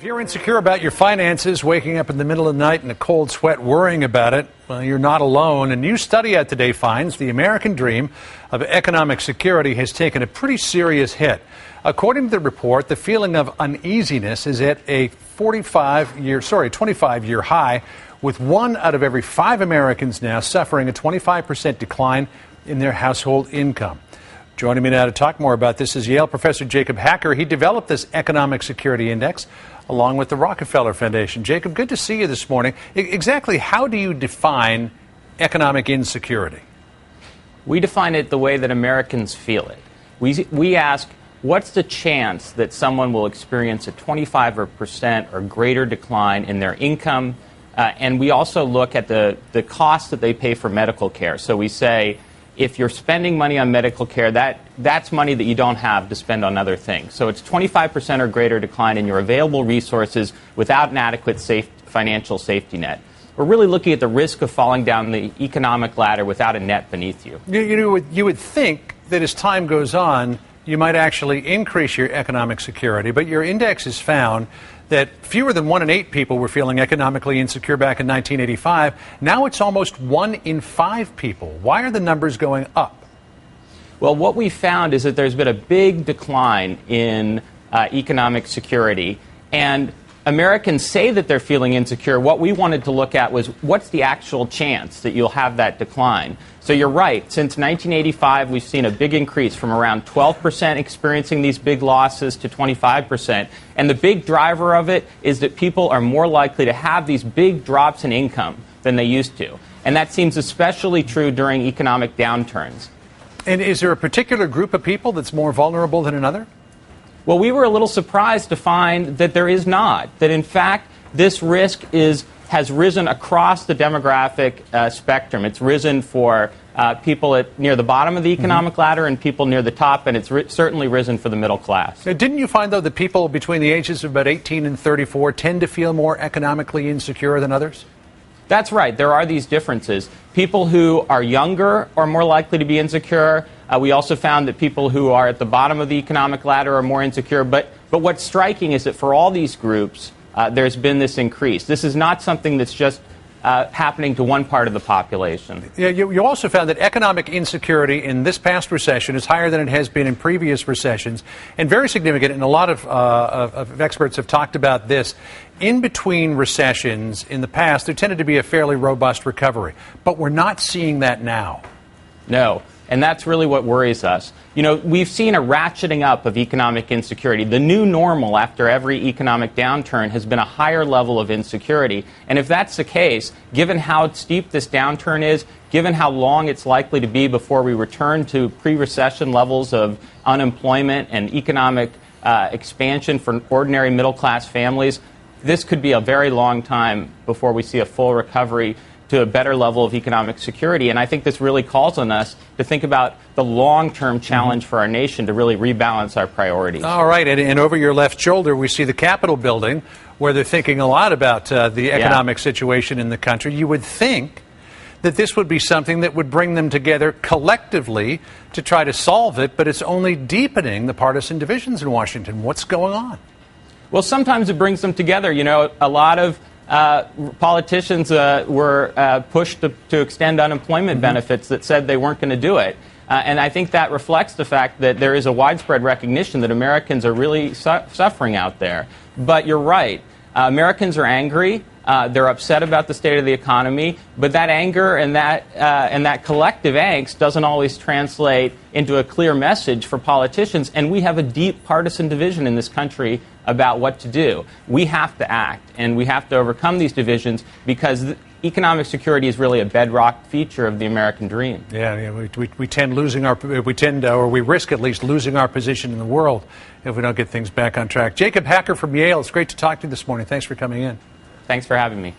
If you're insecure about your finances, waking up in the middle of the night in a cold sweat worrying about it, well, you're not alone. A new study out today finds the American dream of economic security has taken a pretty serious hit. According to the report, the feeling of uneasiness is at a 25-year high, with 1 out of every 5 Americans now suffering a 25% decline in their household income. Joining me now to talk more about this is Yale professor Jacob Hacker. He developed this economic security index along with the Rockefeller Foundation. Jacob, good to see you this morning. Exactly how do you define economic insecurity? We define it the way that Americans feel it. We ask, what's the chance that someone will experience a 25% or greater decline in their income? And we also look at the cost that they pay for medical care. So we say, if you're spending money on medical care, that's money that you don't have to spend on other things. So it's 25% or greater decline in your available resources without an adequate financial safety net. We're really looking at the risk of falling down the economic ladder without a net beneath you. You would think that as time goes on, you might actually increase your economic security, but your index has found that fewer than 1 in 8 people were feeling economically insecure back in 1985. Now it's almost 1 in 5 people. Why are the numbers going up? Well, what we found is that there's been a big decline in economic security, and Americans say that they're feeling insecure. What we wanted to look at was what's the actual chance that you'll have that decline. So you're right. Since 1985, we've seen a big increase from around 12% experiencing these big losses to 25%. And the big driver of it is that people are more likely to have these big drops in income than they used to. And that seems especially true during economic downturns. And is there a particular group of people that's more vulnerable than another? Well, we were a little surprised to find that there is not. That, in fact, this risk has risen across the demographic spectrum. It's risen for people near the bottom of the economic ladder and people near the top, and it's certainly risen for the middle class. Didn't you find, though, that people between the ages of about 18 and 34 tend to feel more economically insecure than others? That's right. There are these differences. People who are younger are more likely to be insecure. We also found that people who are at the bottom of the economic ladder are more insecure. But what's striking is that for all these groups, there's been this increase. This is not something that's just happening to one part of the population. Yeah, you also found that economic insecurity in this past recession is higher than it has been in previous recessions, and very significant, and a lot of experts have talked about this. In between recessions in the past, there tended to be a fairly robust recovery, but we're not seeing that now. No. And that's really what worries us. You know, we've seen a ratcheting up of economic insecurity. The new normal after every economic downturn has been a higher level of insecurity. And if that's the case, given how steep this downturn is, given how long it's likely to be before we return to pre-recession levels of unemployment and economic expansion for ordinary middle-class families, this could be a very long time before we see a full recovery to a better level of economic security. And I think this really calls on us to think about the long-term challenge for our nation to really rebalance our priorities. All right. And over your left shoulder, we see the Capitol building, where they're thinking a lot about the economic situation in the country. You would think that this would be something that would bring them together collectively to try to solve it, but it's only deepening the partisan divisions in Washington. What's going on? Well, sometimes it brings them together. You know, a lot of politicians were pushed to extend unemployment benefits that said they weren't going to do it. And I think that reflects the fact that there is a widespread recognition that Americans are really suffering out there. But you're right. Americans are angry. They're upset about the state of the economy. But that anger and that collective angst doesn't always translate into a clear message for politicians. And we have a deep partisan division in this country about what to do. We have to act, and we have to overcome these divisions because economic security is really a bedrock feature of the American dream. Yeah, we tend or we risk at least losing our position in the world if we don't get things back on track. Jacob Hacker from Yale, it's great to talk to you this morning. Thanks for coming in. Thanks for having me.